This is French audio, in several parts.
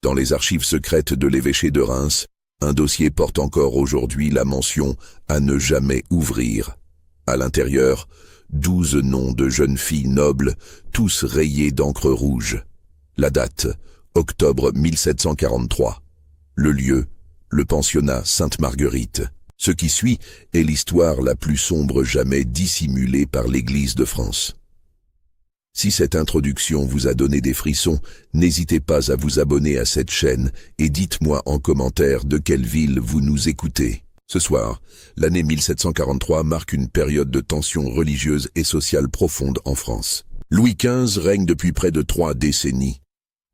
Dans les archives secrètes de l'évêché de Reims, un dossier porte encore aujourd'hui la mention « à ne jamais ouvrir ». À l'intérieur, 12 noms de jeunes filles nobles, tous rayés d'encre rouge. La date, octobre 1743. Le lieu, le pensionnat Sainte-Marguerite. Ce qui suit est l'histoire la plus sombre jamais dissimulée par l'Église de France. Si cette introduction vous a donné des frissons, n'hésitez pas à vous abonner à cette chaîne et dites-moi en commentaire de quelle ville vous nous écoutez. Ce soir, l'année 1743 marque une période de tension religieuse et sociale profonde en France. Louis XV règne depuis près de 3 décennies,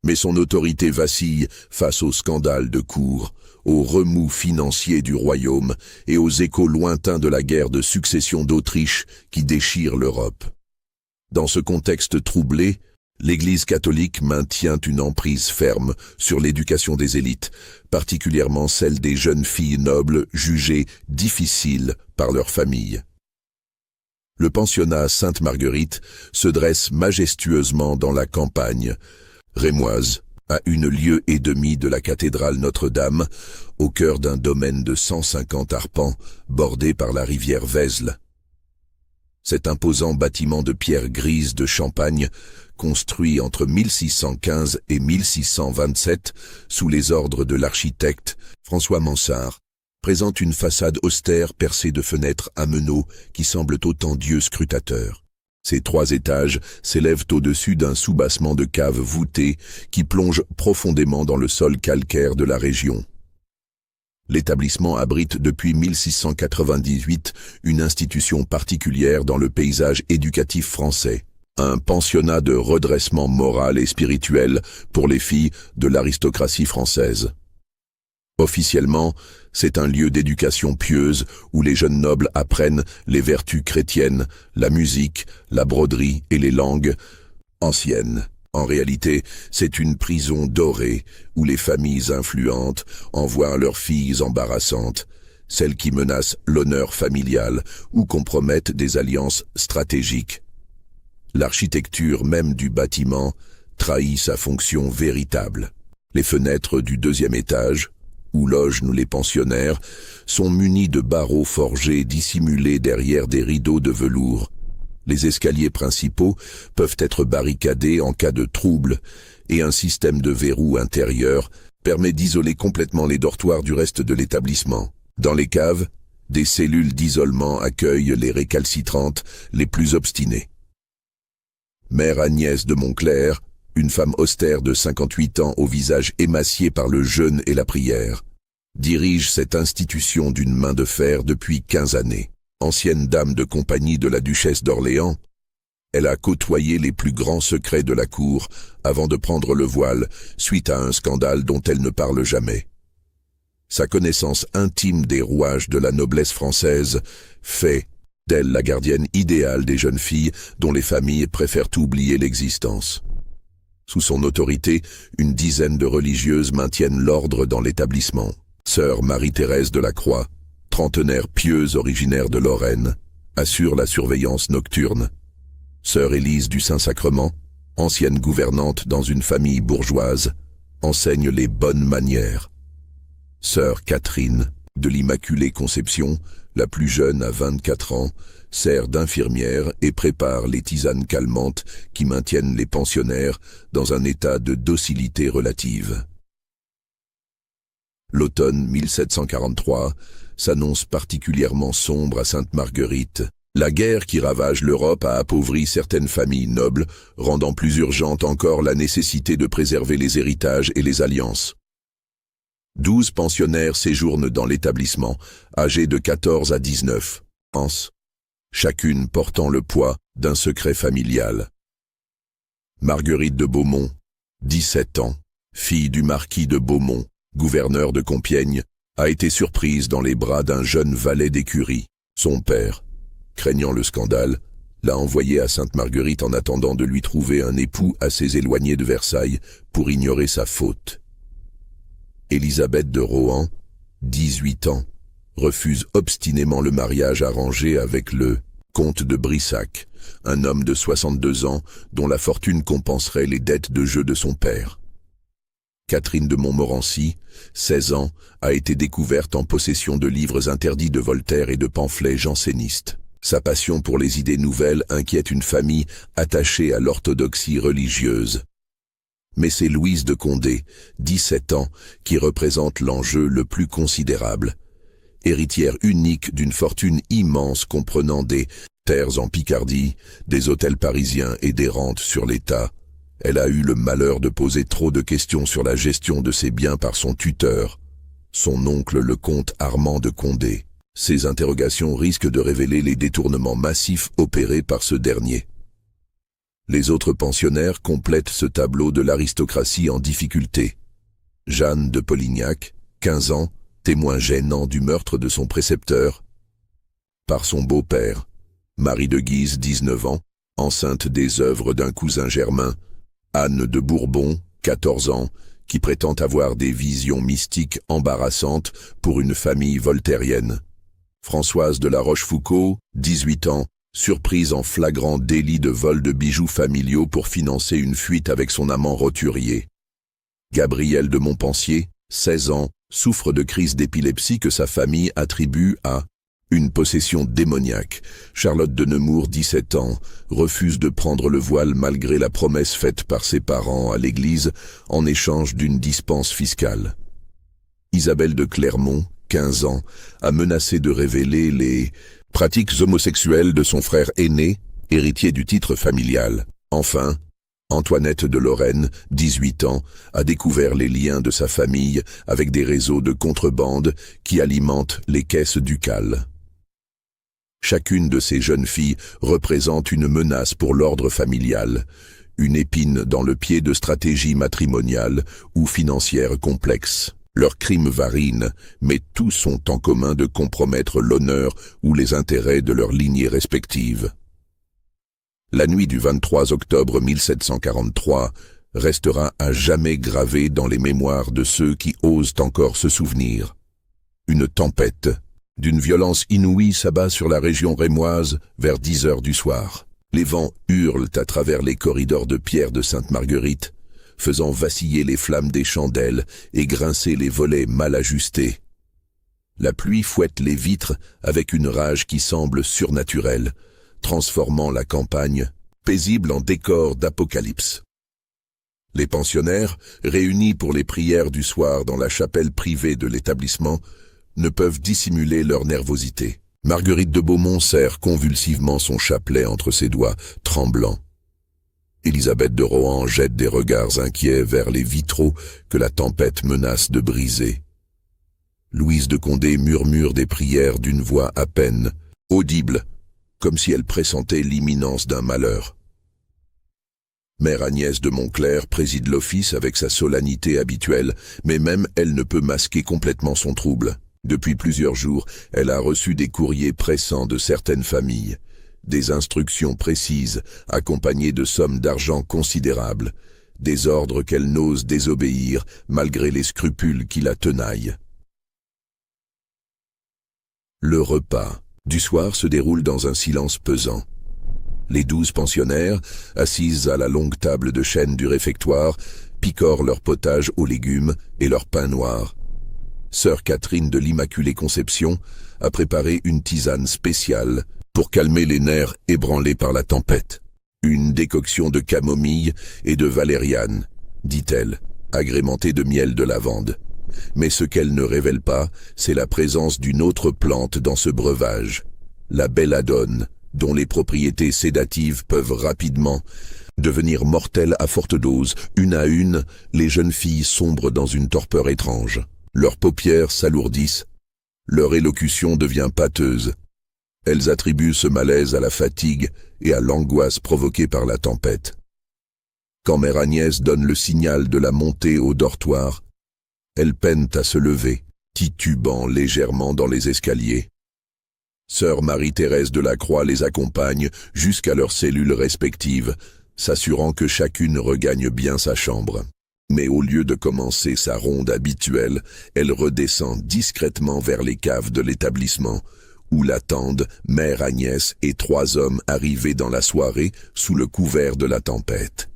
mais son autorité vacille face aux scandales de cour, aux remous financiers du royaume et aux échos lointains de la guerre de succession d'Autriche qui déchire l'Europe. Dans ce contexte troublé, l'Église catholique maintient une emprise ferme sur l'éducation des élites, particulièrement celle des jeunes filles nobles jugées difficiles par leur famille. Le pensionnat Sainte-Marguerite se dresse majestueusement dans la campagne rémoise, à 1 lieue et demie de la cathédrale Notre-Dame, au cœur d'un domaine de 150 arpents, bordé par la rivière Vesle. Cet imposant bâtiment de pierre grise de Champagne, construit entre 1615 et 1627 sous les ordres de l'architecte François Mansart, présente une façade austère percée de fenêtres à meneaux qui semblent autant d'yeux scrutateurs. Ces 3 étages s'élèvent au-dessus d'un soubassement de caves voûtées qui plonge profondément dans le sol calcaire de la région. L'établissement abrite depuis 1698 une institution particulière dans le paysage éducatif français, un pensionnat de redressement moral et spirituel pour les filles de l'aristocratie française. Officiellement, c'est un lieu d'éducation pieuse où les jeunes nobles apprennent les vertus chrétiennes, la musique, la broderie et les langues anciennes. En réalité, c'est une prison dorée où les familles influentes envoient leurs filles embarrassantes, celles qui menacent l'honneur familial ou compromettent des alliances stratégiques. L'architecture même du bâtiment trahit sa fonction véritable. Les fenêtres du 2e étage, où logent les pensionnaires, sont munies de barreaux forgés dissimulés derrière des rideaux de velours. Les escaliers principaux peuvent être barricadés en cas de trouble et un système de verrou intérieur permet d'isoler complètement les dortoirs du reste de l'établissement. Dans les caves, des cellules d'isolement accueillent les récalcitrantes les plus obstinées. Mère Agnès de Montclair, une femme austère de 58 ans au visage émacié par le jeûne et la prière, dirige cette institution d'une main de fer depuis 15 années. Ancienne dame de compagnie de la duchesse d'Orléans, elle a côtoyé les plus grands secrets de la cour avant de prendre le voile suite à un scandale dont elle ne parle jamais. Sa connaissance intime des rouages de la noblesse française fait d'elle la gardienne idéale des jeunes filles dont les familles préfèrent oublier l'existence. Sous son autorité, une dizaine de religieuses maintiennent l'ordre dans l'établissement. Sœur Marie-Thérèse de la Croix, trentenaire pieuse originaire de Lorraine, assure la surveillance nocturne. Sœur Élise du Saint-Sacrement, ancienne gouvernante dans une famille bourgeoise, enseigne les bonnes manières. Sœur Catherine de l'Immaculée Conception, la plus jeune à 24 ans, sert d'infirmière et prépare les tisanes calmantes qui maintiennent les pensionnaires dans un état de docilité relative. L'automne 1743 s'annonce particulièrement sombre à Sainte-Marguerite. La guerre qui ravage l'Europe a appauvri certaines familles nobles, rendant plus urgente encore la nécessité de préserver les héritages et les alliances. 12 pensionnaires séjournent dans l'établissement, âgés de 14 à 19 ans, chacune portant le poids d'un secret familial. Marguerite de Beaumont, 17 ans, fille du marquis de Beaumont, gouverneur de Compiègne, a été surprise dans les bras d'un jeune valet d'écurie. Son père, craignant le scandale, l'a envoyée à Sainte-Marguerite en attendant de lui trouver un époux assez éloigné de Versailles pour ignorer sa faute. Élisabeth de Rohan, 18 ans, refuse obstinément le mariage arrangé avec le comte de Brissac, un homme de 62 ans dont la fortune compenserait les dettes de jeu de son père. Catherine de Montmorency, 16 ans, a été découverte en possession de livres interdits de Voltaire et de pamphlets jansénistes. Sa passion pour les idées nouvelles inquiète une famille attachée à l'orthodoxie religieuse. Mais c'est Louise de Condé, 17 ans, qui représente l'enjeu le plus considérable. Héritière unique d'une fortune immense comprenant des terres en Picardie, des hôtels parisiens et des rentes sur l'État, elle a eu le malheur de poser trop de questions sur la gestion de ses biens par son tuteur, son oncle le comte Armand de Condé. Ces interrogations risquent de révéler les détournements massifs opérés par ce dernier. Les autres pensionnaires complètent ce tableau de l'aristocratie en difficulté. Jeanne de Polignac, 15 ans, témoin gênant du meurtre de son précepteur par son beau-père. Marie de Guise, 19 ans, enceinte des œuvres d'un cousin germain. Anne de Bourbon, 14 ans, qui prétend avoir des visions mystiques embarrassantes pour une famille voltairienne. Françoise de la Rochefoucauld, 18 ans, surprise en flagrant délit de vol de bijoux familiaux pour financer une fuite avec son amant roturier. Gabrielle de Montpensier, 16 ans, souffre de crise d'épilepsie que sa famille attribue à une possession démoniaque. Charlotte de Nemours, 17 ans, refuse de prendre le voile malgré la promesse faite par ses parents à l'église en échange d'une dispense fiscale. Isabelle de Clermont, 15 ans, a menacé de révéler les pratiques homosexuelles de son frère aîné, héritier du titre familial. Enfin, Antoinette de Lorraine, 18 ans, a découvert les liens de sa famille avec des réseaux de contrebande qui alimentent les caisses ducales. Chacune de ces jeunes filles représente une menace pour l'ordre familial, une épine dans le pied de stratégies matrimoniales ou financières complexes. Leurs crimes varient, mais tous ont en commun de compromettre l'honneur ou les intérêts de leurs lignées respectives. La nuit du 23 octobre 1743 restera à jamais gravée dans les mémoires de ceux qui osent encore se souvenir. Une tempête d'une violence inouïe s'abat sur la région rémoise vers 10 heures du soir. Les vents hurlent à travers les corridors de pierre de Sainte-Marguerite, faisant vaciller les flammes des chandelles et grincer les volets mal ajustés. La pluie fouette les vitres avec une rage qui semble surnaturelle, transformant la campagne paisible en décor d'apocalypse. Les pensionnaires, réunis pour les prières du soir dans la chapelle privée de l'établissement, ne peuvent dissimuler leur nervosité. Marguerite de Beaumont serre convulsivement son chapelet entre ses doigts, tremblant. Élisabeth de Rohan jette des regards inquiets vers les vitraux que la tempête menace de briser. Louise de Condé murmure des prières d'une voix à peine audible, comme si elle pressentait l'imminence d'un malheur. Mère Agnès de Montclerc préside l'office avec sa solennité habituelle, mais même elle ne peut masquer complètement son trouble. Depuis plusieurs jours, elle a reçu des courriers pressants de certaines familles, des instructions précises accompagnées de sommes d'argent considérables, des ordres qu'elle n'ose désobéir malgré les scrupules qui la tenaillent. Le repas du soir se déroule dans un silence pesant. Les 12 pensionnaires, assises à la longue table de chêne du réfectoire, picorent leur potage aux légumes et leur pain noir. Sœur Catherine de l'Immaculée Conception a préparé une tisane spéciale pour calmer les nerfs ébranlés par la tempête. Une décoction de camomille et de valériane, dit-elle, agrémentée de miel de lavande. Mais ce qu'elle ne révèle pas, c'est la présence d'une autre plante dans ce breuvage, la belladone, dont les propriétés sédatives peuvent rapidement devenir mortelles à forte dose. Une à une, les jeunes filles sombrent dans une torpeur étrange. Leurs paupières s'alourdissent, leur élocution devient pâteuse. Elles attribuent ce malaise à la fatigue et à l'angoisse provoquée par la tempête. Quand Mère Agnès donne le signal de la montée au dortoir, elles peinent à se lever, titubant légèrement dans les escaliers. Sœur Marie-Thérèse de la Croix les accompagne jusqu'à leurs cellules respectives, s'assurant que chacune regagne bien sa chambre. Mais au lieu de commencer sa ronde habituelle, elle redescend discrètement vers les caves de l'établissement, où l'attendent Mère Agnès et 3 hommes arrivés dans la soirée sous le couvert de la tempête.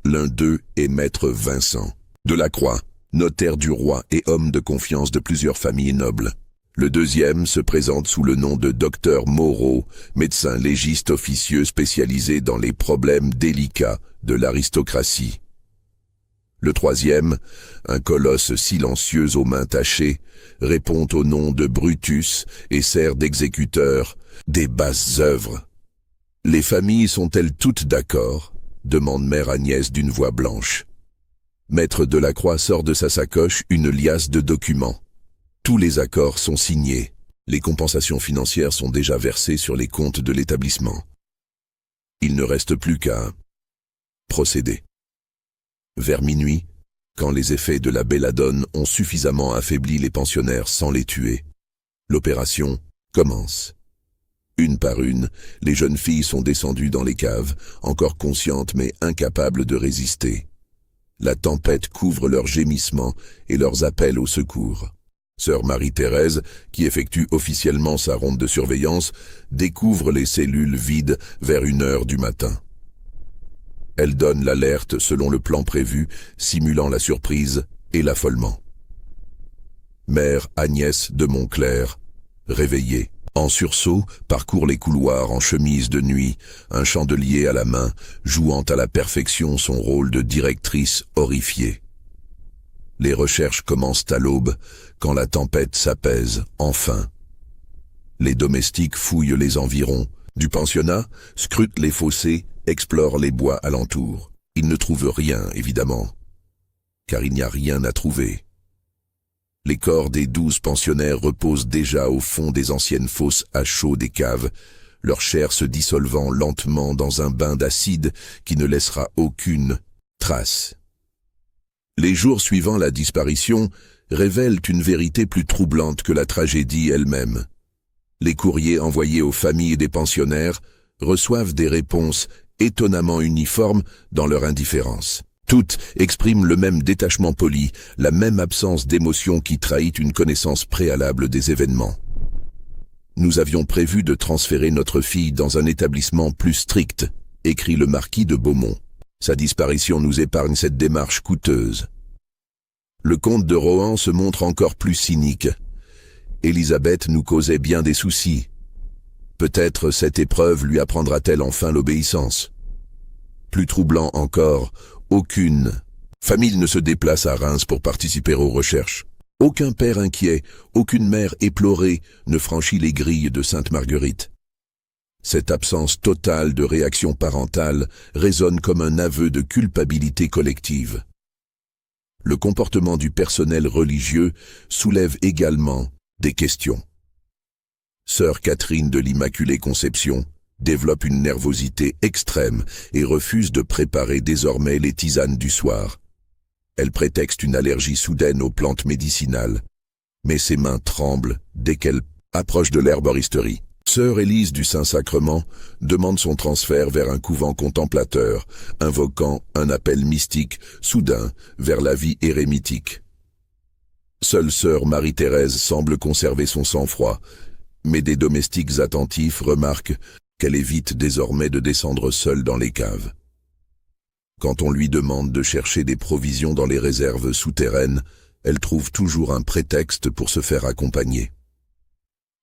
L'un d'eux est maître Vincent Delacroix, notaire du roi et homme de confiance de plusieurs familles nobles. Le deuxième se présente sous le nom de docteur Moreau, médecin légiste officieux spécialisé dans les problèmes délicats de l'aristocratie. Le troisième, un colosse silencieux aux mains tachées, répond au nom de Brutus et sert d'exécuteur des basses œuvres. Les familles sont-elles toutes d'accord ? Demande mère Agnès d'une voix blanche. Maître Delacroix sort de sa sacoche une liasse de documents. Tous les accords sont signés. Les compensations financières sont déjà versées sur les comptes de l'établissement. Il ne reste plus qu'à procéder. Vers minuit, quand les effets de la belladone ont suffisamment affaibli les pensionnaires sans les tuer, l'opération commence. Une par une, les jeunes filles sont descendues dans les caves, encore conscientes mais incapables de résister. La tempête couvre leurs gémissements et leurs appels au secours. Sœur Marie-Thérèse, qui effectue officiellement sa ronde de surveillance, découvre les cellules vides vers 1h du matin. Elle donne l'alerte selon le plan prévu, simulant la surprise et l'affolement. Mère Agnès de Montclair, réveillée, en sursaut, parcourt les couloirs en chemise de nuit, un chandelier à la main, jouant à la perfection son rôle de directrice horrifiée. Les recherches commencent à l'aube, quand la tempête s'apaise, enfin. Les domestiques fouillent les environs du pensionnat, scrutent les fossés, explorent les bois alentours. Ils ne trouvent rien, évidemment, car il n'y a rien à trouver. Les corps des 12 pensionnaires reposent déjà au fond des anciennes fosses à chaud des caves, leur chair se dissolvant lentement dans un bain d'acide qui ne laissera aucune trace. Les jours suivant la disparition révèlent une vérité plus troublante que la tragédie elle-même. Les courriers envoyés aux familles des pensionnaires reçoivent des réponses étonnamment uniformes dans leur indifférence. Toutes expriment le même détachement poli, la même absence d'émotion qui trahit une connaissance préalable des événements. Nous avions prévu de transférer notre fille dans un établissement plus strict, écrit le marquis de Beaumont. Sa disparition nous épargne cette démarche coûteuse. Le comte de Rohan se montre encore plus cynique. Élisabeth nous causait bien des soucis. Peut-être cette épreuve lui apprendra-t-elle enfin l'obéissance. Plus troublant encore, aucune famille ne se déplace à Reims pour participer aux recherches. Aucun père inquiet, aucune mère éplorée ne franchit les grilles de Sainte-Marguerite. Cette absence totale de réaction parentale résonne comme un aveu de culpabilité collective. Le comportement du personnel religieux soulève également des questions. Sœur Catherine de l'Immaculée Conception développe une nervosité extrême et refuse de préparer désormais les tisanes du soir. Elle prétexte une allergie soudaine aux plantes médicinales, mais ses mains tremblent dès qu'elle approche de l'herboristerie. Sœur Élise du Saint-Sacrement demande son transfert vers un couvent contemplateur, invoquant un appel mystique soudain vers la vie érémitique. Seule sœur Marie-Thérèse semble conserver son sang-froid, mais des domestiques attentifs remarquent qu'elle évite désormais de descendre seule dans les caves. Quand on lui demande de chercher des provisions dans les réserves souterraines, elle trouve toujours un prétexte pour se faire accompagner.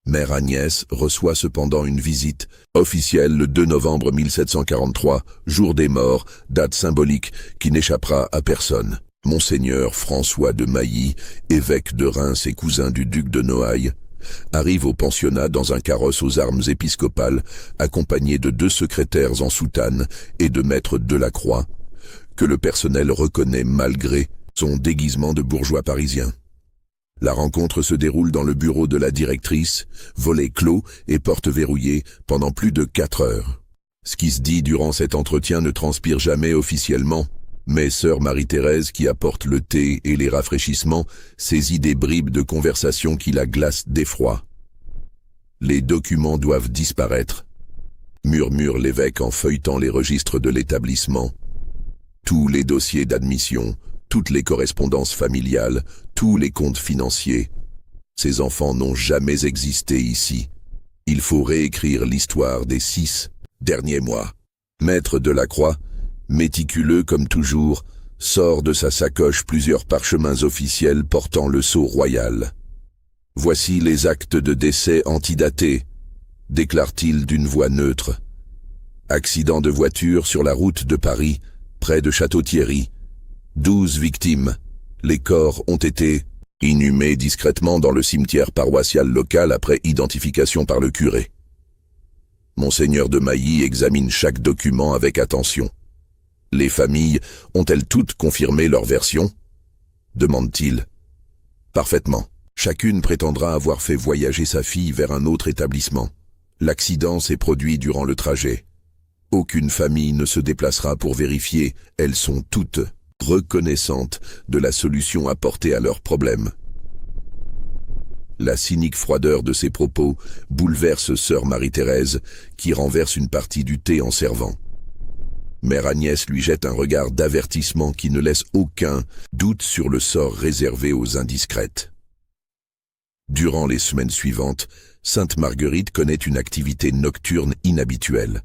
Mère Agnès reçoit cependant une visite officielle le 2 novembre 1743, jour des morts, date symbolique qui n'échappera à personne. Monseigneur François de Mailly, évêque de Reims et cousin du duc de Noailles, arrive au pensionnat dans un carrosse aux armes épiscopales, accompagné de 2 secrétaires en soutane et de maître Delacroix, que le personnel reconnaît malgré son déguisement de bourgeois parisien. La rencontre se déroule dans le bureau de la directrice, volet clos et porte verrouillée pendant plus de 4 heures. Ce qui se dit durant cet entretien ne transpire jamais officiellement, mais sœur Marie-Thérèse, qui apporte le thé et les rafraîchissements, saisit des bribes de conversation qui la glacent d'effroi. Les documents doivent disparaître, murmure l'évêque en feuilletant les registres de l'établissement. Tous les dossiers d'admission, toutes les correspondances familiales, tous les comptes financiers. Ces enfants n'ont jamais existé ici. Il faut réécrire l'histoire des 6 derniers mois. Maître Delacroix méticuleux comme toujours, sort de sa sacoche plusieurs parchemins officiels portant le sceau royal. « Voici les actes de décès antidatés », déclare-t-il d'une voix neutre. « Accident de voiture sur la route de Paris, près de Château-Thierry. 12 victimes. Les corps ont été inhumés discrètement dans le cimetière paroissial local après identification par le curé. » Monseigneur de Mailly examine chaque document avec attention. « Les familles ont-elles toutes confirmé leur version ?» demande-t-il. « Parfaitement. Chacune prétendra avoir fait voyager sa fille vers un autre établissement. L'accident s'est produit durant le trajet. Aucune famille ne se déplacera pour vérifier. Elles sont toutes reconnaissantes de la solution apportée à leurs problèmes. » La cynique froideur de ses propos bouleverse sœur Marie-Thérèse, qui renverse une partie du thé en servant. Mère Agnès lui jette un regard d'avertissement qui ne laisse aucun doute sur le sort réservé aux indiscrètes. Durant les semaines suivantes, Sainte Marguerite connaît une activité nocturne inhabituelle.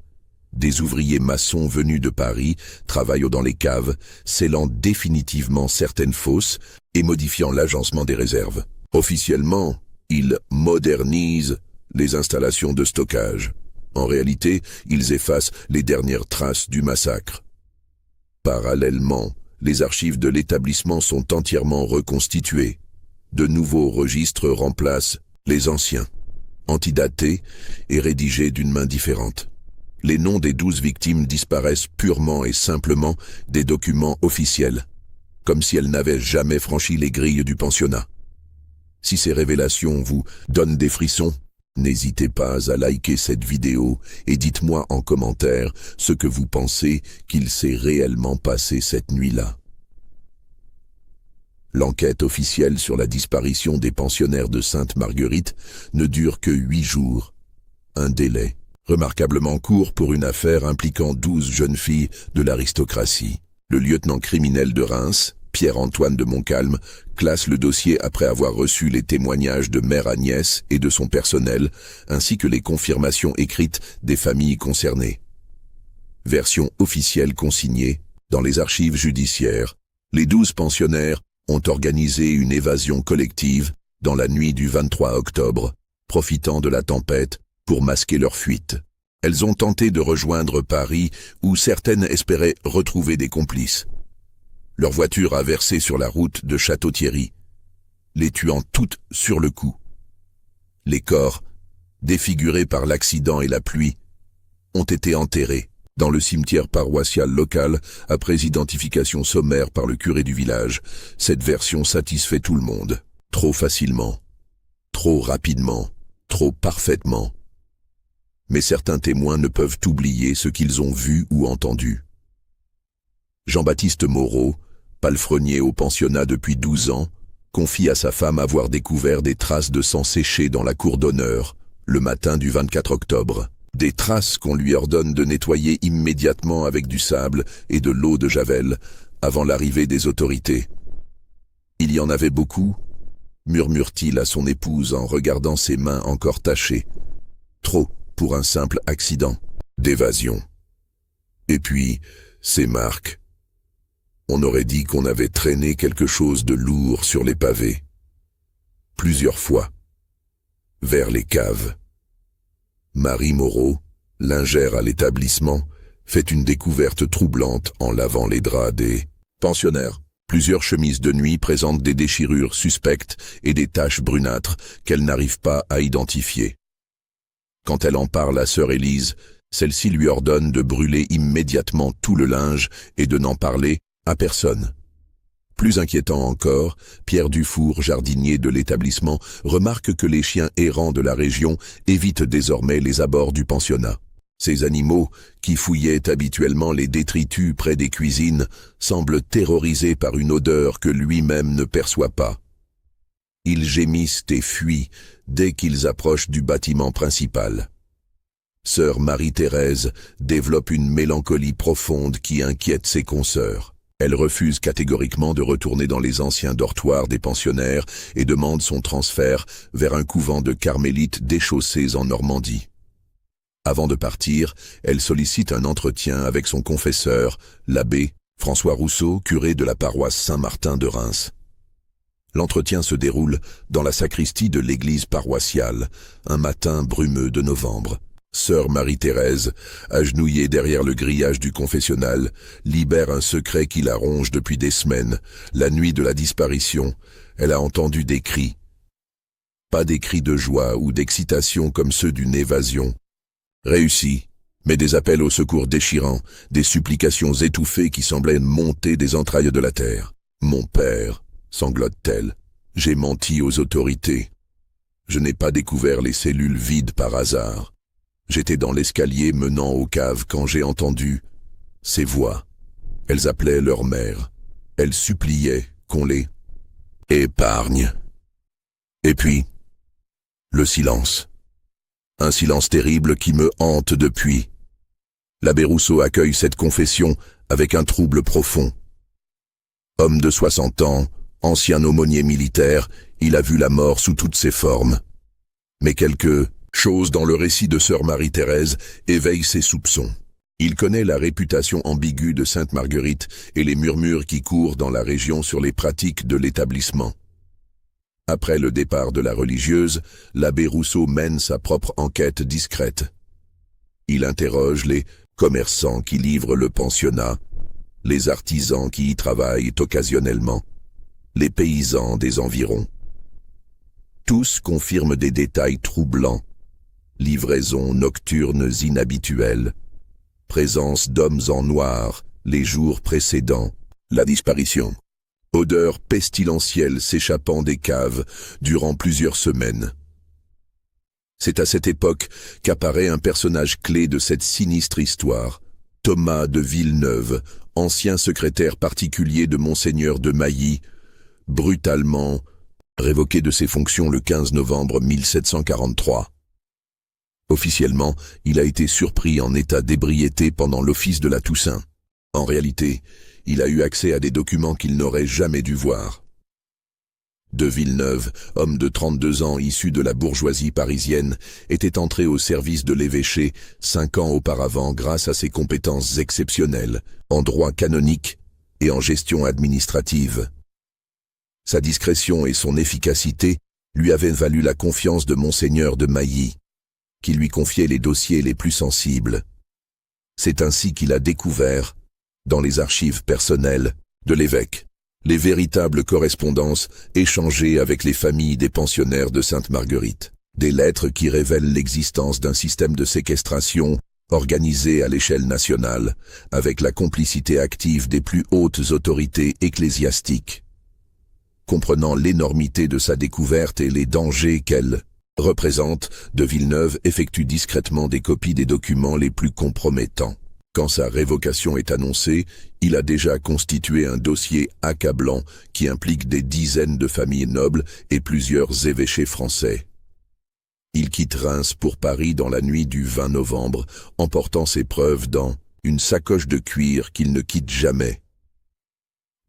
Des ouvriers maçons venus de Paris travaillent dans les caves, scellant définitivement certaines fosses et modifiant l'agencement des réserves. Officiellement, ils modernisent les installations de stockage. En réalité, ils effacent les dernières traces du massacre. Parallèlement, les archives de l'établissement sont entièrement reconstituées. De nouveaux registres remplacent les anciens, antidatés et rédigés d'une main différente. Les noms des 12 victimes disparaissent purement et simplement des documents officiels, comme si elles n'avaient jamais franchi les grilles du pensionnat. Si ces révélations vous donnent des frissons, n'hésitez pas à liker cette vidéo et dites-moi en commentaire ce que vous pensez qu'il s'est réellement passé cette nuit-là. L'enquête officielle sur la disparition des pensionnaires de Sainte-Marguerite ne dure que 8 jours. Un délai remarquablement court pour une affaire impliquant 12 jeunes filles de l'aristocratie. Le lieutenant criminel de Reims, Pierre-Antoine de Montcalm, classe le dossier après avoir reçu les témoignages de Mère Agnès et de son personnel, ainsi que les confirmations écrites des familles concernées. Version officielle consignée dans les archives judiciaires. Les 12 pensionnaires ont organisé une évasion collective dans la nuit du 23 octobre, profitant de la tempête pour masquer leur fuite. Elles ont tenté de rejoindre Paris, où certaines espéraient retrouver des complices. Leur voiture a versé sur la route de Château-Thierry, les tuant toutes sur le coup. Les corps, défigurés par l'accident et la pluie, ont été enterrés dans le cimetière paroissial local après identification sommaire par le curé du village. Cette version satisfait tout le monde. Trop facilement, trop rapidement, trop parfaitement. Mais certains témoins ne peuvent oublier ce qu'ils ont vu ou entendu. Jean-Baptiste Moreau, palefrenier au pensionnat depuis 12 ans, confie à sa femme avoir découvert des traces de sang séché dans la cour d'honneur, le matin du 24 octobre. Des traces qu'on lui ordonne de nettoyer immédiatement avec du sable et de l'eau de Javel, avant l'arrivée des autorités. « Il y en avait beaucoup ?» murmure-t-il à son épouse en regardant ses mains encore tachées. « Trop pour un simple accident d'évasion. Et puis, ces marques. On aurait dit qu'on avait traîné quelque chose de lourd sur les pavés. Plusieurs fois. Vers les caves. » Marie Moreau, lingère à l'établissement, fait une découverte troublante en lavant les draps des pensionnaires. Plusieurs chemises de nuit présentent des déchirures suspectes et des taches brunâtres qu'elle n'arrive pas à identifier. Quand elle en parle à sœur Élise, celle-ci lui ordonne de brûler immédiatement tout le linge et de n'en parler à personne. Plus inquiétant encore, Pierre Dufour, jardinier de l'établissement, remarque que les chiens errants de la région évitent désormais les abords du pensionnat. Ces animaux, qui fouillaient habituellement les détritus près des cuisines, semblent terrorisés par une odeur que lui-même ne perçoit pas. Ils gémissent et fuient dès qu'ils approchent du bâtiment principal. Sœur Marie-Thérèse développe une mélancolie profonde qui inquiète ses consoeurs. Elle refuse catégoriquement de retourner dans les anciens dortoirs des pensionnaires et demande son transfert vers un couvent de carmélites déchaussés en Normandie. Avant de partir, elle sollicite un entretien avec son confesseur, l'abbé François Rousseau, curé de la paroisse Saint-Martin de Reims. L'entretien se déroule dans la sacristie de l'église paroissiale, un matin brumeux de novembre. Sœur Marie-Thérèse, agenouillée derrière le grillage du confessionnal, libère un secret qui la ronge depuis des semaines. La nuit de la disparition, elle a entendu des cris. Pas des cris de joie ou d'excitation comme ceux d'une évasion réussie, mais des appels au secours déchirants, des supplications étouffées qui semblaient monter des entrailles de la terre. « Mon père », sanglote-t-elle, « j'ai menti aux autorités. Je n'ai pas découvert les cellules vides par hasard. J'étais dans l'escalier menant aux caves quand j'ai entendu ces voix. Elles appelaient leur mère. Elles suppliaient qu'on les épargne. Et puis, le silence. Un silence terrible qui me hante depuis. L'abbé Rousseau accueille cette confession avec un trouble profond. Homme de 60 ans, ancien aumônier militaire, il a vu la mort sous toutes ses formes. Mais quelque chose dans le récit de sœur Marie-Thérèse éveille ses soupçons. Il connaît la réputation ambiguë de Sainte Marguerite et les murmures qui courent dans la région sur les pratiques de l'établissement. Après le départ de la religieuse, l'abbé Rousseau mène sa propre enquête discrète. Il interroge les commerçants qui livrent le pensionnat, les artisans qui y travaillent occasionnellement, les paysans des environs. Tous confirment des détails troublants, livraisons nocturnes inhabituelles, présence d'hommes en noir les jours précédents, la disparition. Odeur pestilentielle s'échappant des caves durant plusieurs semaines. C'est à cette époque qu'apparaît un personnage clé de cette sinistre histoire, Thomas de Villeneuve, ancien secrétaire particulier de Monseigneur de Mailly, brutalement révoqué de ses fonctions le 15 novembre 1743. Officiellement, il a été surpris en état d'ébriété pendant l'office de la Toussaint. En réalité, il a eu accès à des documents qu'il n'aurait jamais dû voir. De Villeneuve, homme de 32 ans issu de la bourgeoisie parisienne, était entré au service de l'évêché 5 ans auparavant grâce à ses compétences exceptionnelles en droit canonique et en gestion administrative. Sa discrétion et son efficacité lui avaient valu la confiance de Monseigneur de Mailly, qui lui confiait les dossiers les plus sensibles. C'est ainsi qu'il a découvert, dans les archives personnelles de l'évêque, les véritables correspondances échangées avec les familles des pensionnaires de Sainte-Marguerite. Des lettres qui révèlent l'existence d'un système de séquestration organisé à l'échelle nationale, avec la complicité active des plus hautes autorités ecclésiastiques. Comprenant l'énormité de sa découverte et les dangers qu'elle représente, de Villeneuve effectue discrètement des copies des documents les plus compromettants. Quand sa révocation est annoncée, il a déjà constitué un dossier accablant qui implique des dizaines de familles nobles et plusieurs évêchés français. Il quitte Reims pour Paris dans la nuit du 20 novembre, emportant ses preuves dans une sacoche de cuir qu'il ne quitte jamais.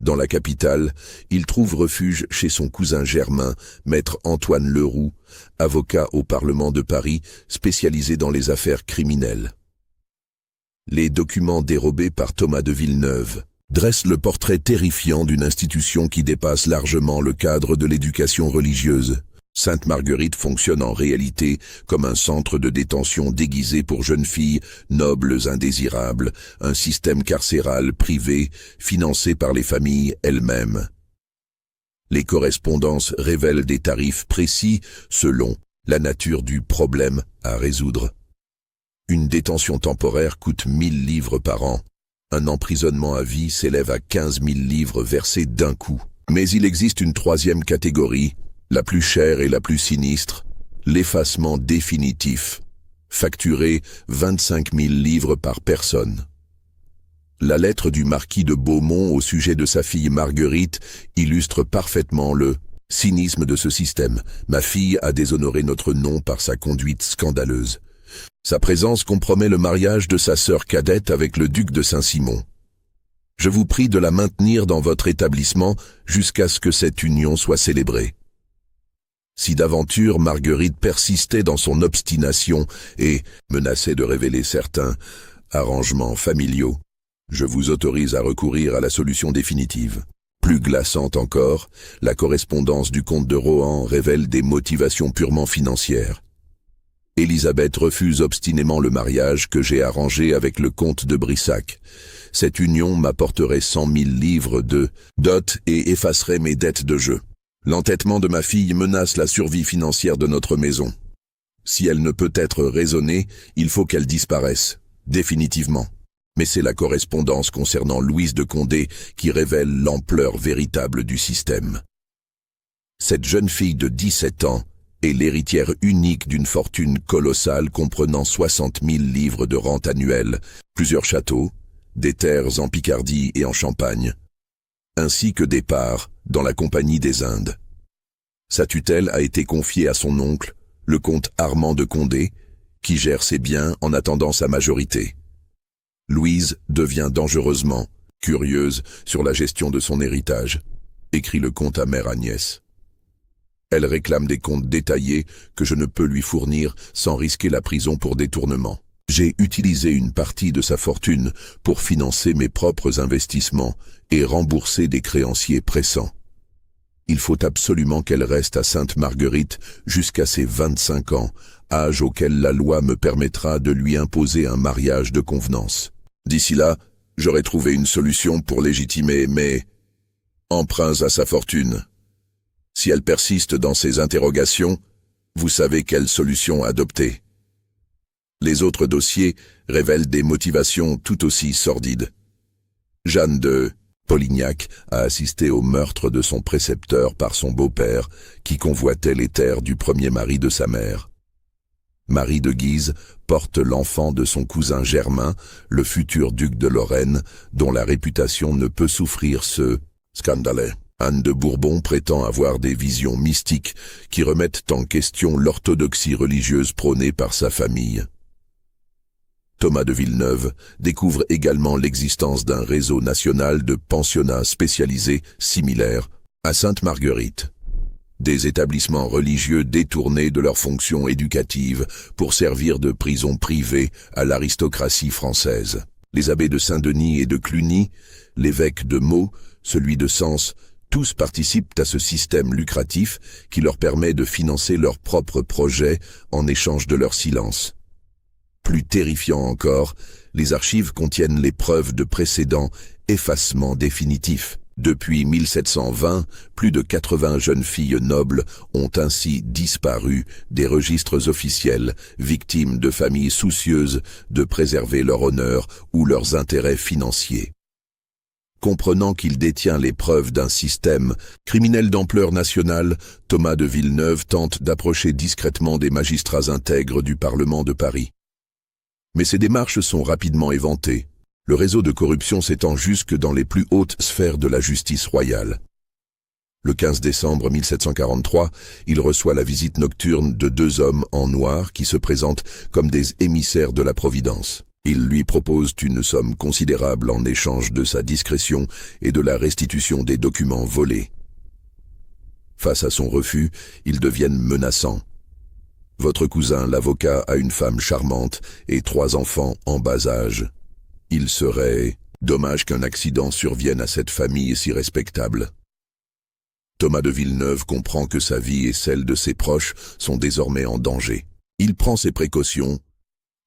Dans la capitale, il trouve refuge chez son cousin germain, maître Antoine Leroux, avocat au Parlement de Paris, spécialisé dans les affaires criminelles. Les documents dérobés par Thomas de Villeneuve dressent le portrait terrifiant d'une institution qui dépasse largement le cadre de l'éducation religieuse. Sainte Marguerite fonctionne en réalité comme un centre de détention déguisé pour jeunes filles nobles indésirables, un système carcéral privé financé par les familles elles-mêmes. Les correspondances révèlent des tarifs précis selon la nature du problème à résoudre. Une détention temporaire coûte 1000 livres par an. Un emprisonnement à vie s'élève à 15 000 livres versés d'un coup. Mais il existe une troisième catégorie, la plus chère et la plus sinistre, l'effacement définitif, facturé 25 000 livres par personne. La lettre du marquis de Beaumont au sujet de sa fille Marguerite illustre parfaitement le cynisme de ce système. Ma fille a déshonoré notre nom par sa conduite scandaleuse. Sa présence compromet le mariage de sa sœur cadette avec le duc de Saint-Simon. Je vous prie de la maintenir dans votre établissement jusqu'à ce que cette union soit célébrée. Si d'aventure Marguerite persistait dans son obstination et menaçait de révéler certains arrangements familiaux, je vous autorise à recourir à la solution définitive. Plus glaçante encore, la correspondance du comte de Rohan révèle des motivations purement financières. Élisabeth refuse obstinément le mariage que j'ai arrangé avec le comte de Brissac. Cette union m'apporterait 100 000 livres de dot et effacerait mes dettes de jeu. L'entêtement de ma fille menace la survie financière de notre maison. Si elle ne peut être raisonnée, il faut qu'elle disparaisse, définitivement. Mais c'est la correspondance concernant Louise de Condé qui révèle l'ampleur véritable du système. Cette jeune fille de 17 ans est l'héritière unique d'une fortune colossale comprenant 60 000 livres de rente annuelle, plusieurs châteaux, des terres en Picardie et en Champagne, ainsi que des parts dans la Compagnie des Indes. Sa tutelle a été confiée à son oncle, le comte Armand de Condé, qui gère ses biens en attendant sa majorité. Louise devient dangereusement curieuse sur la gestion de son héritage, écrit le comte à Mère Agnès. Elle réclame des comptes détaillés que je ne peux lui fournir sans risquer la prison pour détournement. J'ai utilisé une partie de sa fortune pour financer mes propres investissements et rembourser des créanciers pressants. Il faut absolument qu'elle reste à Sainte-Marguerite jusqu'à ses 25 ans, âge auquel la loi me permettra de lui imposer un mariage de convenance. D'ici là, j'aurai trouvé une solution pour légitimer mes emprunts à sa fortune. Si elle persiste dans ses interrogations, vous savez quelle solution adopter. Les autres dossiers révèlent des motivations tout aussi sordides. Jeanne de Polignac a assisté au meurtre de son précepteur par son beau-père, qui convoitait les terres du premier mari de sa mère. Marie de Guise porte l'enfant de son cousin Germain, le futur duc de Lorraine, dont la réputation ne peut souffrir ce scandale. Anne de Bourbon prétend avoir des visions mystiques qui remettent en question l'orthodoxie religieuse prônée par sa famille. Thomas de Villeneuve découvre également l'existence d'un réseau national de pensionnats spécialisés similaires à Sainte-Marguerite. Des établissements religieux détournés de leurs fonctions éducatives pour servir de prison privée à l'aristocratie française. Les abbés de Saint-Denis et de Cluny, l'évêque de Meaux, celui de Sens, tous participent à ce système lucratif qui leur permet de financer leurs propres projets en échange de leur silence. Plus terrifiant encore, les archives contiennent les preuves de précédents effacements définitifs. Depuis 1720, plus de 80 jeunes filles nobles ont ainsi disparu des registres officiels, victimes de familles soucieuses de préserver leur honneur ou leurs intérêts financiers. Comprenant qu'il détient les preuves d'un système criminel d'ampleur nationale, Thomas de Villeneuve tente d'approcher discrètement des magistrats intègres du Parlement de Paris. Mais ces démarches sont rapidement éventées. Le réseau de corruption s'étend jusque dans les plus hautes sphères de la justice royale. Le 15 décembre 1743, il reçoit la visite nocturne de deux hommes en noir qui se présentent comme des émissaires de la Providence. Ils lui proposent une somme considérable en échange de sa discrétion et de la restitution des documents volés. Face à son refus, ils deviennent menaçants. Votre cousin, l'avocat, a une femme charmante et 3 enfants en bas âge. Il serait dommage qu'un accident survienne à cette famille si respectable. Thomas de Villeneuve comprend que sa vie et celle de ses proches sont désormais en danger. Il prend ses précautions,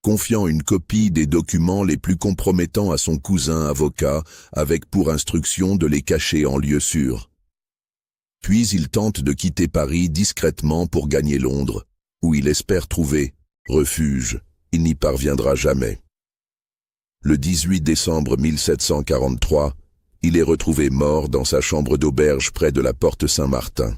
confiant une copie des documents les plus compromettants à son cousin avocat, avec pour instruction de les cacher en lieu sûr. Puis il tente de quitter Paris discrètement pour gagner Londres, où il espère trouver refuge. Il n'y parviendra jamais. Le 18 décembre 1743, il est retrouvé mort dans sa chambre d'auberge près de la porte Saint-Martin.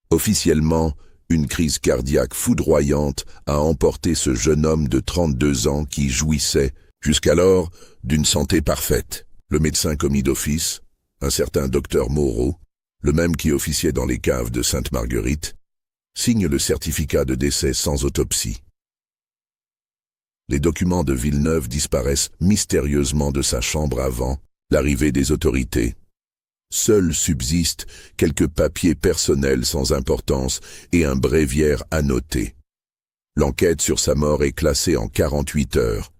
Officiellement, une crise cardiaque foudroyante a emporté ce jeune homme de 32 ans qui jouissait, jusqu'alors, d'une santé parfaite. Le médecin commis d'office, un certain docteur Moreau, le même qui officiait dans les caves de Sainte-Marguerite, signe le certificat de décès sans autopsie. Les documents de Villeneuve disparaissent mystérieusement de sa chambre avant l'arrivée des autorités. Seuls subsistent quelques papiers personnels sans importance et un bréviaire annoté. L'enquête sur sa mort est classée en 48 heures.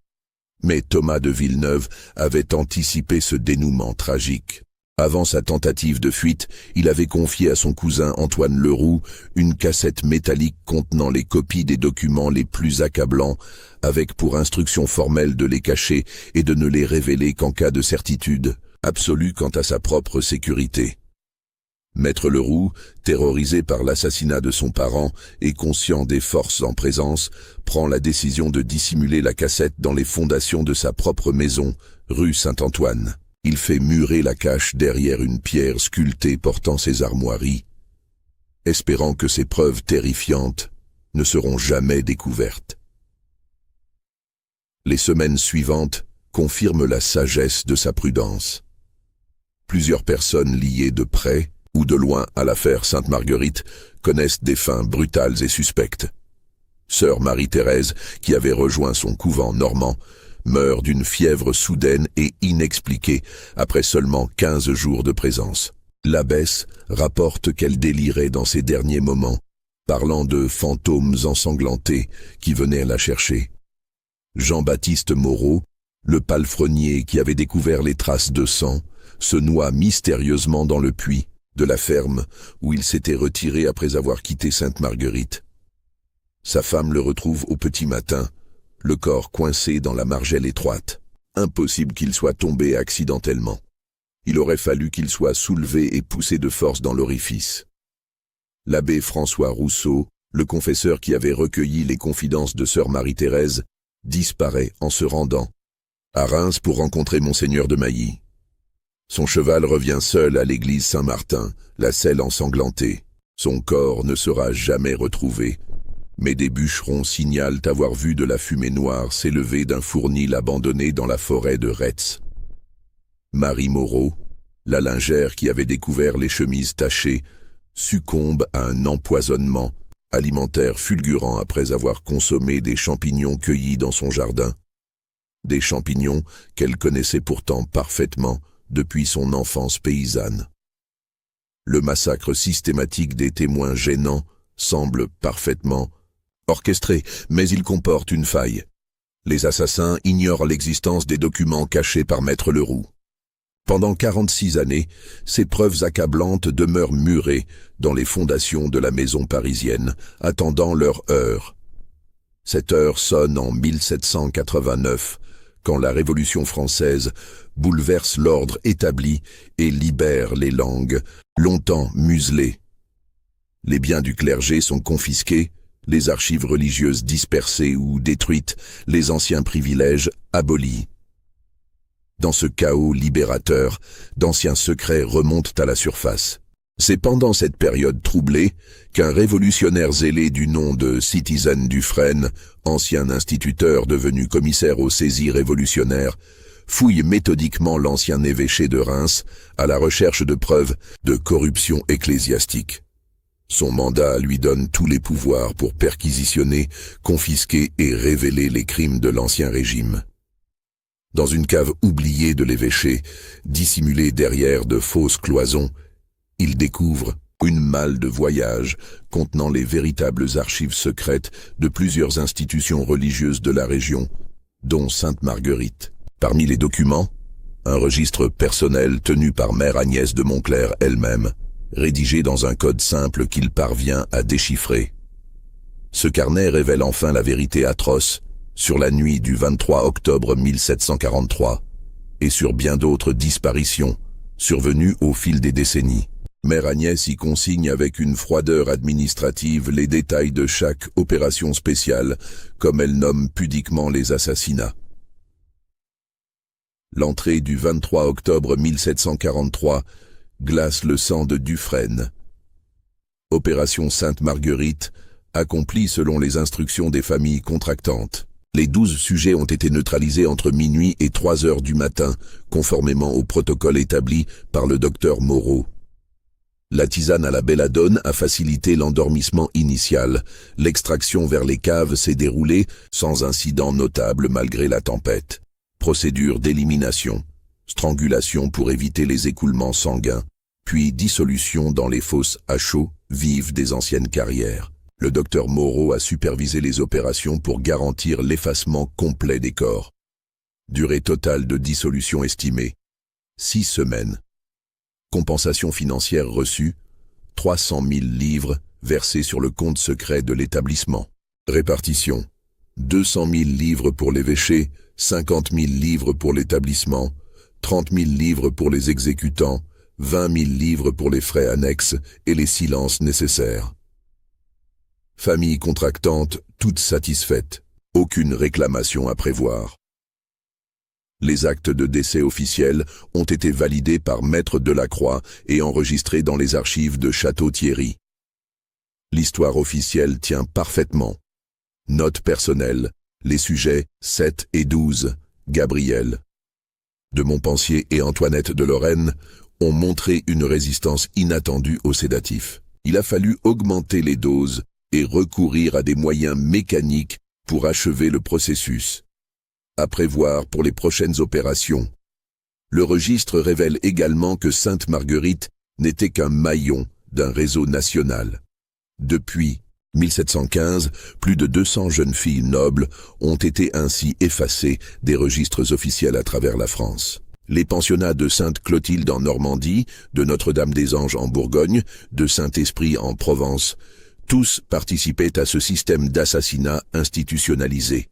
Mais Thomas de Villeneuve avait anticipé ce dénouement tragique. Avant sa tentative de fuite, il avait confié à son cousin Antoine Leroux une cassette métallique contenant les copies des documents les plus accablants, avec pour instruction formelle de les cacher et de ne les révéler qu'en cas de certitude absolue quant à sa propre sécurité. Maître Leroux, terrorisé par l'assassinat de son parent et conscient des forces en présence, prend la décision de dissimuler la cassette dans les fondations de sa propre maison, rue Saint-Antoine. Il fait murer la cache derrière une pierre sculptée portant ses armoiries, espérant que ces preuves terrifiantes ne seront jamais découvertes. Les semaines suivantes confirment la sagesse de sa prudence. Plusieurs personnes liées de près ou de loin à l'affaire Sainte-Marguerite connaissent des fins brutales et suspectes. Sœur Marie-Thérèse, qui avait rejoint son couvent normand, meurt d'une fièvre soudaine et inexpliquée après seulement 15 jours de présence. L'abbesse rapporte qu'elle délirait dans ses derniers moments, parlant de fantômes ensanglantés qui venaient la chercher. Jean-Baptiste Moreau, le palefrenier qui avait découvert les traces de sang, se noie mystérieusement dans le puits de la ferme où il s'était retiré après avoir quitté Sainte-Marguerite. Sa femme le retrouve au petit matin, le corps coincé dans la margelle étroite. Impossible qu'il soit tombé accidentellement. Il aurait fallu qu'il soit soulevé et poussé de force dans l'orifice. L'abbé François Rousseau, le confesseur qui avait recueilli les confidences de sœur Marie-Thérèse, disparaît en se rendant à Reims pour rencontrer Monseigneur de Mailly. Son cheval revient seul à l'église Saint-Martin, la selle ensanglantée. Son corps ne sera jamais retrouvé, mais des bûcherons signalent avoir vu de la fumée noire s'élever d'un fournil abandonné dans la forêt de Retz. Marie Moreau, la lingère qui avait découvert les chemises tachées, succombe à un empoisonnement alimentaire fulgurant après avoir consommé des champignons cueillis dans son jardin. Des champignons qu'elle connaissait pourtant parfaitement depuis son enfance paysanne. Le massacre systématique des témoins gênants semble parfaitement orchestré, mais il comporte une faille. Les assassins ignorent l'existence des documents cachés par Maître Leroux. Pendant 46 années, ces preuves accablantes demeurent murées dans les fondations de la maison parisienne, attendant leur heure. Cette heure sonne en 1789, quand la Révolution française bouleverse l'ordre établi et libère les langues longtemps muselées. Les biens du clergé sont confisqués, les archives religieuses dispersées ou détruites, les anciens privilèges abolis. Dans ce chaos libérateur, d'anciens secrets remontent à la surface. C'est pendant cette période troublée qu'un révolutionnaire zélé du nom de Citizen Dufresne, ancien instituteur devenu commissaire aux saisies révolutionnaires, fouille méthodiquement l'ancien évêché de Reims à la recherche de preuves de corruption ecclésiastique. Son mandat lui donne tous les pouvoirs pour perquisitionner, confisquer et révéler les crimes de l'ancien régime. Dans une cave oubliée de l'évêché, dissimulée derrière de fausses cloisons, il découvre une malle de voyage contenant les véritables archives secrètes de plusieurs institutions religieuses de la région, dont Sainte-Marguerite. Parmi les documents, un registre personnel tenu par Mère Agnès de Montclerc elle-même, rédigé dans un code simple qu'il parvient à déchiffrer. Ce carnet révèle enfin la vérité atroce sur la nuit du 23 octobre 1743 et sur bien d'autres disparitions survenues au fil des décennies. Mère Agnès y consigne avec une froideur administrative les détails de chaque opération spéciale, comme elle nomme pudiquement les assassinats. L'entrée du 23 octobre 1743 glace le sang de Dufresne. Opération Sainte-Marguerite, accomplie selon les instructions des familles contractantes. Les 12 sujets ont été neutralisés entre minuit et 3 heures du matin, conformément au protocole établi par le docteur Moreau. La tisane à la belladone a facilité l'endormissement initial. L'extraction vers les caves s'est déroulée sans incident notable malgré la tempête. Procédure d'élimination. Strangulation pour éviter les écoulements sanguins. puis dissolution dans les fosses à chaud vives des anciennes carrières. Le docteur Moreau a supervisé les opérations pour garantir l'effacement complet des corps. Durée totale de dissolution estimée, 6 semaines. Compensation financière reçue, 300 000 livres versés sur le compte secret de l'établissement. Répartition, 200 000 livres pour l'évêché, 50 000 livres pour l'établissement, 30 000 livres pour les exécutants, 20 000 livres pour les frais annexes et les silences nécessaires. Famille contractante, toute satisfaite. Aucune réclamation à prévoir. Les actes de décès officiels ont été validés par Maître Delacroix et enregistrés dans les archives de Château-Thierry. L'histoire officielle tient parfaitement. Notes personnelles, les sujets 7 et 12, Gabriel de Montpensier et Antoinette de Lorraine ont montré une résistance inattendue aux sédatifs. Il a fallu augmenter les doses et recourir à des moyens mécaniques pour achever le processus. À prévoir pour les prochaines opérations. Le registre révèle également que Sainte-Marguerite n'était qu'un maillon d'un réseau national. Depuis 1715, plus de 200 jeunes filles nobles ont été ainsi effacées des registres officiels à travers la France. Les pensionnats de Sainte-Clotilde en Normandie, de Notre-Dame-des-Anges en Bourgogne, de Saint-Esprit en Provence, tous participaient à ce système d'assassinat institutionnalisé.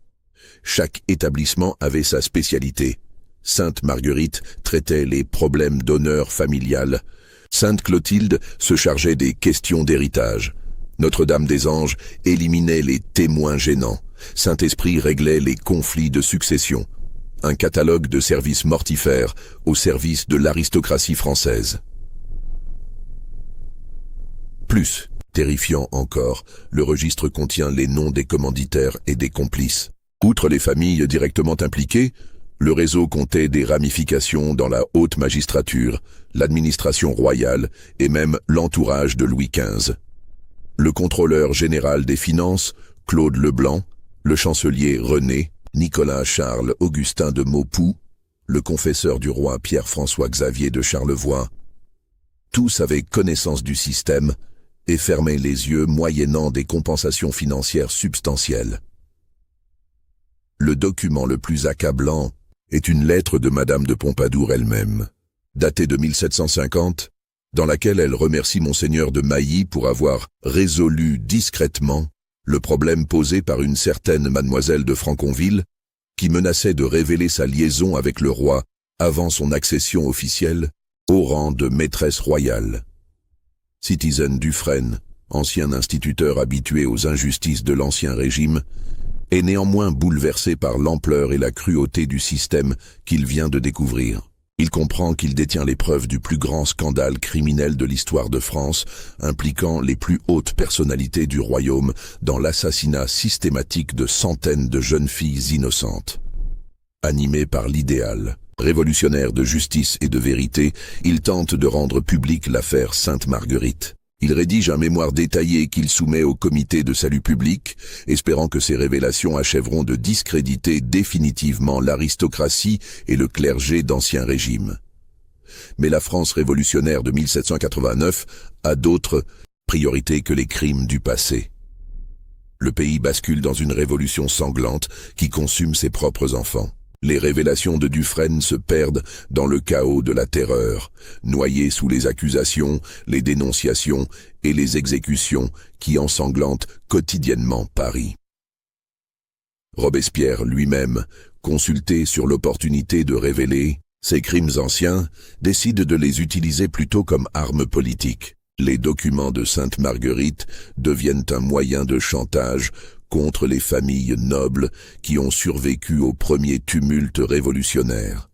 Chaque établissement avait sa spécialité. Sainte-Marguerite traitait les problèmes d'honneur familial. Sainte-Clotilde se chargeait des questions d'héritage. Notre-Dame-des-Anges éliminait les témoins gênants. Saint-Esprit réglait les conflits de succession. Un catalogue de services mortifères au service de l'aristocratie française. Plus terrifiant encore, le registre contient les noms des commanditaires et des complices. Outre les familles directement impliquées, le réseau comptait des ramifications dans la haute magistrature, l'administration royale et même l'entourage de Louis XV. Le contrôleur général des finances, Claude Leblanc, le chancelier René, Nicolas-Charles Augustin de Maupoux, le confesseur du roi Pierre-François-Xavier de Charlevoix, tous avaient connaissance du système et fermaient les yeux moyennant des compensations financières substantielles. Le document le plus accablant est une lettre de Madame de Pompadour elle-même, datée de 1750, dans laquelle elle remercie Monseigneur de Mailly pour avoir résolu discrètement le problème posé par une certaine mademoiselle de Franconville qui menaçait de révéler sa liaison avec le roi avant son accession officielle au rang de maîtresse royale. Citizen Dufresne, ancien instituteur habitué aux injustices de l'Ancien Régime, est néanmoins bouleversé par l'ampleur et la cruauté du système qu'il vient de découvrir. Il comprend qu'il détient les preuves du plus grand scandale criminel de l'histoire de France, impliquant les plus hautes personnalités du royaume dans l'assassinat systématique de centaines de jeunes filles innocentes. Animé par l'idéal révolutionnaire de justice et de vérité, il tente de rendre publique l'affaire Sainte-Marguerite. Il rédige un mémoire détaillé qu'il soumet au comité de salut public, espérant que ces révélations achèveront de discréditer définitivement l'aristocratie et le clergé d'Ancien Régime. Mais la France révolutionnaire de 1789 a d'autres priorités que les crimes du passé. Le pays bascule dans une révolution sanglante qui consume ses propres enfants. Les révélations de Dufresne se perdent dans le chaos de la terreur, noyées sous les accusations, les dénonciations et les exécutions qui ensanglantent quotidiennement Paris. Robespierre lui-même, consulté sur l'opportunité de révéler ces crimes anciens, décide de les utiliser plutôt comme arme politique. Les documents de Sainte-Marguerite deviennent un moyen de chantage contre les familles nobles qui ont survécu au premier tumulte révolutionnaire.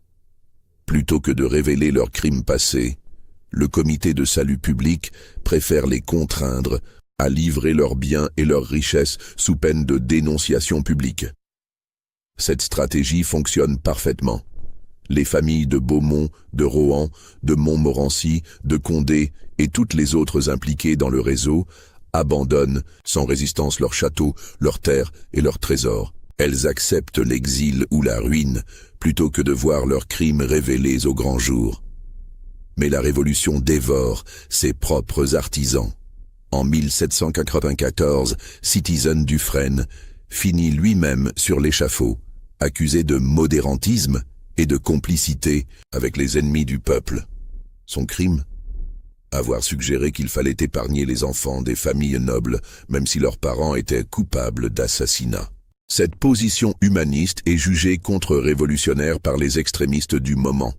Plutôt que de révéler leurs crimes passés, le comité de salut public préfère les contraindre à livrer leurs biens et leurs richesses sous peine de dénonciation publique. Cette stratégie fonctionne parfaitement. Les familles de Beaumont, de Rohan, de Montmorency, de Condé et toutes les autres impliquées dans le réseau abandonnent sans résistance leurs châteaux, leurs terres et leurs trésors. Elles acceptent l'exil ou la ruine plutôt que de voir leurs crimes révélés au grand jour. Mais la Révolution dévore ses propres artisans. En 1794, Citizen Dufresne finit lui-même sur l'échafaud, accusé de modérantisme et de complicité avec les ennemis du peuple. Son crime ? Avoir suggéré qu'il fallait épargner les enfants des familles nobles, même si leurs parents étaient coupables d'assassinat. Cette position humaniste est jugée contre-révolutionnaire par les extrémistes du moment.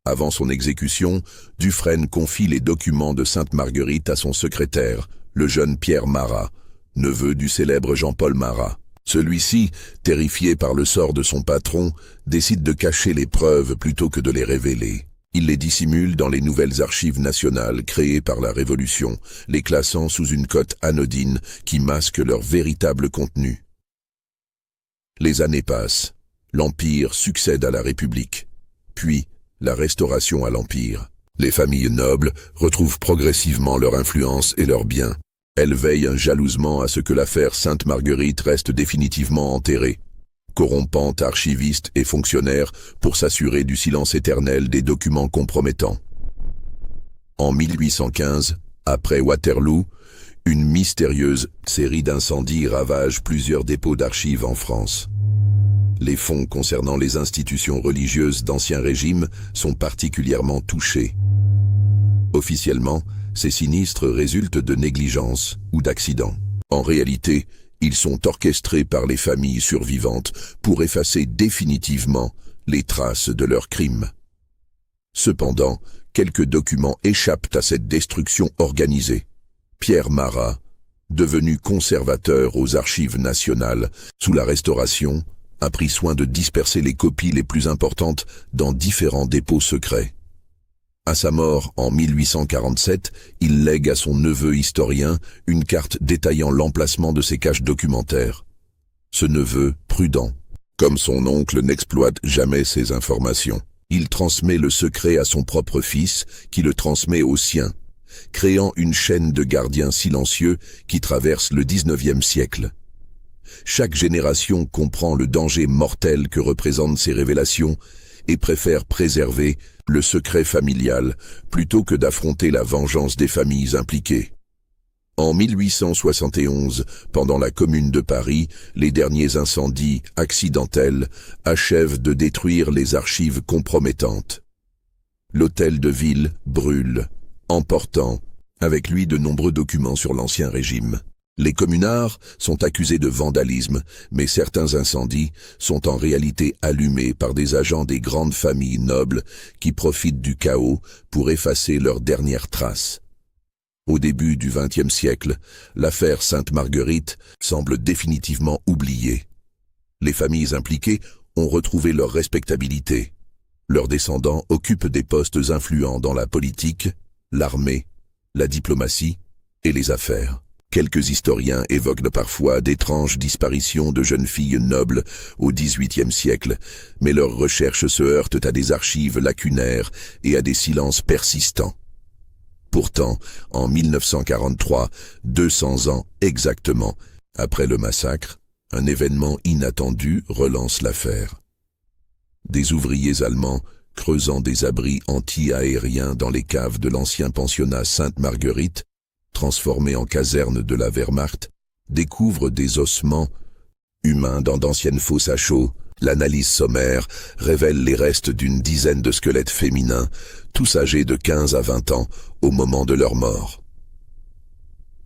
Avant son exécution, Dufresne confie les documents de Sainte-Marguerite à son secrétaire, le jeune Pierre Marat, neveu du célèbre Jean-Paul Marat. Celui-ci, terrifié par le sort de son patron, décide de cacher les preuves plutôt que de les révéler. Il les dissimule dans les nouvelles archives nationales créées par la Révolution, les classant sous une cote anodine qui masque leur véritable contenu. Les années passent. L'Empire succède à la République. Puis, la Restauration à l'Empire. Les familles nobles retrouvent progressivement leur influence et leurs biens. Elles veillent jalousement à ce que l'affaire Sainte-Marguerite reste définitivement enterrée, corrompant archivistes et fonctionnaires pour s'assurer du silence éternel des documents compromettants. En 1815, après Waterloo, une mystérieuse série d'incendies ravage plusieurs dépôts d'archives en France. Les fonds concernant les institutions religieuses d'Ancien Régime sont particulièrement touchés. Officiellement, ces sinistres résultent de négligence ou d'accidents. En réalité, ils sont orchestrés par les familles survivantes pour effacer définitivement les traces de leurs crimes. Cependant, quelques documents échappent à cette destruction organisée. Pierre Marat, devenu conservateur aux Archives nationales sous la Restauration, a pris soin de disperser les copies les plus importantes dans différents dépôts secrets. À sa mort en 1847, il lègue à son neveu historien une carte détaillant l'emplacement de ses caches documentaires. Ce neveu, prudent, comme son oncle, n'exploite jamais ces informations. Il transmet le secret à son propre fils, qui le transmet au sien, créant une chaîne de gardiens silencieux qui traverse le XIXe siècle. Chaque génération comprend le danger mortel que représentent ces révélations et préfère préserver le secret familial plutôt que d'affronter la vengeance des familles impliquées. En 1871, pendant la Commune de Paris, les derniers incendies accidentels achèvent de détruire les archives compromettantes. L'hôtel de ville brûle, emportant avec lui de nombreux documents sur l'Ancien Régime. Les communards sont accusés de vandalisme, mais certains incendies sont en réalité allumés par des agents des grandes familles nobles qui profitent du chaos pour effacer leurs dernières traces. Au début du XXe siècle, l'affaire Sainte-Marguerite semble définitivement oubliée. Les familles impliquées ont retrouvé leur respectabilité. Leurs descendants occupent des postes influents dans la politique, l'armée, la diplomatie et les affaires. Quelques historiens évoquent parfois d'étranges disparitions de jeunes filles nobles au XVIIIe siècle, mais leurs recherches se heurtent à des archives lacunaires et à des silences persistants. Pourtant, en 1943, 200 ans exactement après le massacre, un événement inattendu relance l'affaire. Des ouvriers allemands, creusant des abris anti-aériens dans les caves de l'ancien pensionnat Sainte-Marguerite, transformé en caserne de la Wehrmacht, découvrent des ossements humains dans d'anciennes fosses à chaux. L'analyse sommaire révèle les restes d'une dizaine de squelettes féminins, tous âgés de 15 à 20 ans au moment de leur mort.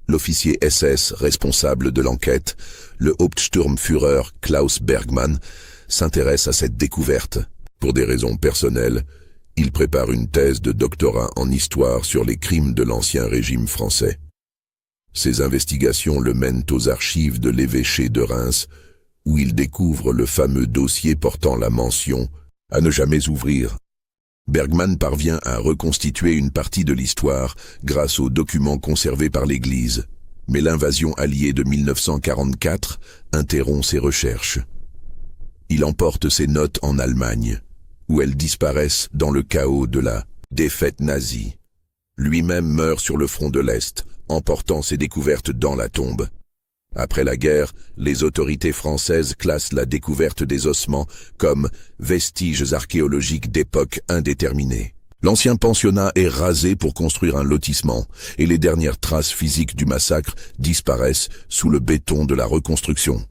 L'officier SS responsable de l'enquête, le Hauptsturmführer Klaus Bergmann, s'intéresse à cette découverte. Pour des raisons personnelles, il prépare une thèse de doctorat en histoire sur les crimes de l'Ancien Régime français. Ses investigations le mènent aux archives de l'évêché de Reims, où il découvre le fameux dossier portant la mention « à ne jamais ouvrir ». Bergmann parvient à reconstituer une partie de l'histoire grâce aux documents conservés par l'Église, mais l'invasion alliée de 1944 interrompt ses recherches. Il emporte ses notes en Allemagne, où elles disparaissent dans le chaos de la défaite nazie. Lui-même meurt sur le front de l'Est, emportant ses découvertes dans la tombe. Après la guerre, les autorités françaises classent la découverte des ossements comme vestiges archéologiques d'époque indéterminée. L'ancien pensionnat est rasé pour construire un lotissement, et les dernières traces physiques du massacre disparaissent sous le béton de la reconstruction.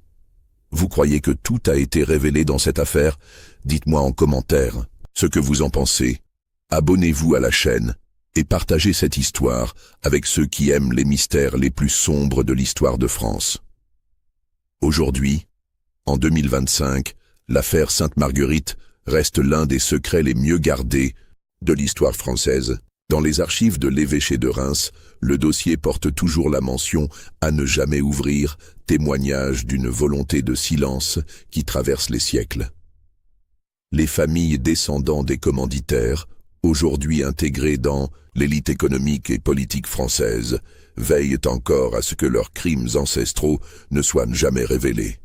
Vous croyez que tout a été révélé dans cette affaire? Dites-moi en commentaire ce que vous en pensez. Abonnez-vous à la chaîne et partagez cette histoire avec ceux qui aiment les mystères les plus sombres de l'histoire de France. Aujourd'hui, en 2025, l'affaire Sainte-Marguerite reste l'un des secrets les mieux gardés de l'histoire française. Dans les archives de l'évêché de Reims, le dossier porte toujours la mention « à ne jamais ouvrir », témoignage d'une volonté de silence qui traverse les siècles. Les familles descendants des commanditaires, aujourd'hui intégrées dans l'élite économique et politique française, veillent encore à ce que leurs crimes ancestraux ne soient jamais révélés.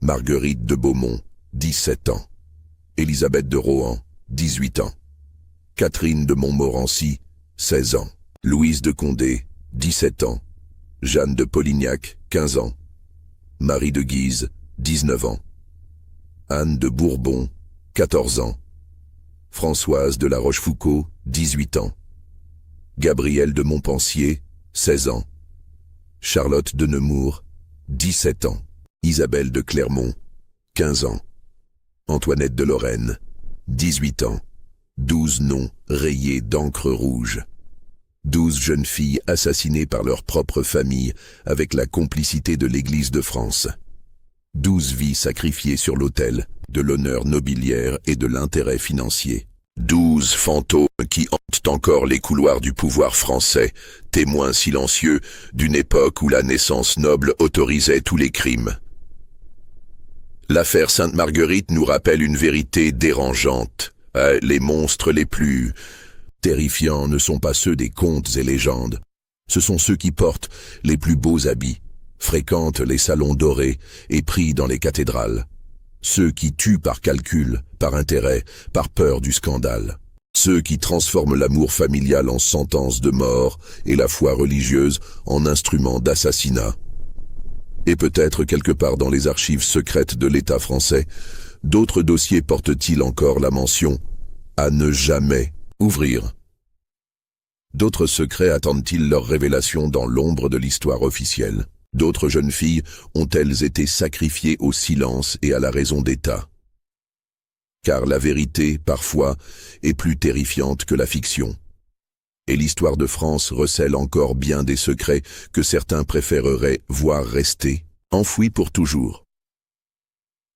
Marguerite de Beaumont, 17 ans. Élisabeth de Rohan, 18 ans. Catherine de Montmorency, 16 ans. Louise de Condé, 17 ans. Jeanne de Polignac, 15 ans. Marie de Guise, 19 ans. Anne de Bourbon, 14 ans. Françoise de La Rochefoucauld, 18 ans. Gabrielle de Montpensier, 16 ans. Charlotte de Nemours, 17 ans. Isabelle de Clermont, 15 ans. Antoinette de Lorraine, 18 ans. 12 noms rayés d'encre rouge. 12 jeunes filles assassinées par leur propre famille avec la complicité de l'Église de France. 12 vies sacrifiées sur l'autel de l'honneur nobiliaire et de l'intérêt financier. 12 fantômes qui hantent encore les couloirs du pouvoir français, témoins silencieux d'une époque où la naissance noble autorisait tous les crimes. L'affaire Sainte-Marguerite nous rappelle une vérité dérangeante. Les monstres les plus terrifiants ne sont pas ceux des contes et légendes. Ce sont ceux qui portent les plus beaux habits, fréquentent les salons dorés et prient dans les cathédrales. Ceux qui tuent par calcul, par intérêt, par peur du scandale. Ceux qui transforment l'amour familial en sentence de mort et la foi religieuse en instrument d'assassinat. Et peut-être quelque part dans les archives secrètes de l'État français, d'autres dossiers portent-ils encore la mention « à ne jamais ouvrir ». D'autres secrets attendent-ils leur révélation dans l'ombre de l'histoire officielle? D'autres jeunes filles ont-elles été sacrifiées au silence et à la raison d'État? Car la vérité, parfois, est plus terrifiante que la fiction. Et l'histoire de France recèle encore bien des secrets que certains préféreraient voir rester enfouis pour toujours.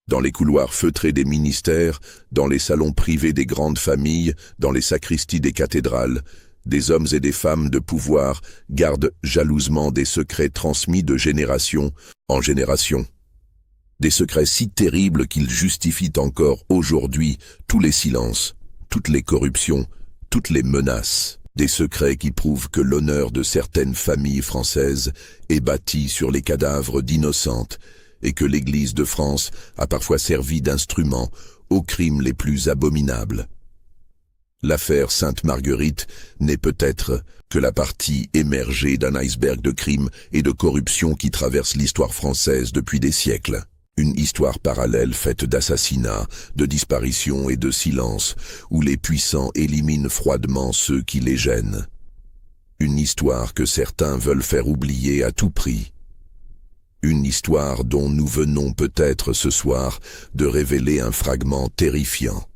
Dans les couloirs feutrés des ministères, dans les salons privés des grandes familles, dans les sacristies des cathédrales, des hommes et des femmes de pouvoir gardent jalousement des secrets transmis de génération en génération. Des secrets si terribles qu'ils justifient encore aujourd'hui tous les silences, toutes les corruptions, toutes les menaces. Des secrets qui prouvent que l'honneur de certaines familles françaises est bâti sur les cadavres d'innocentes et que l'Église de France a parfois servi d'instrument aux crimes les plus abominables. L'affaire Sainte-Marguerite n'est peut-être que la partie émergée d'un iceberg de crimes et de corruption qui traverse l'histoire française depuis des siècles. Une histoire parallèle faite d'assassinats, de disparitions et de silence, où les puissants éliminent froidement ceux qui les gênent. Une histoire que certains veulent faire oublier à tout prix. Une histoire dont nous venons peut-être ce soir de révéler un fragment terrifiant.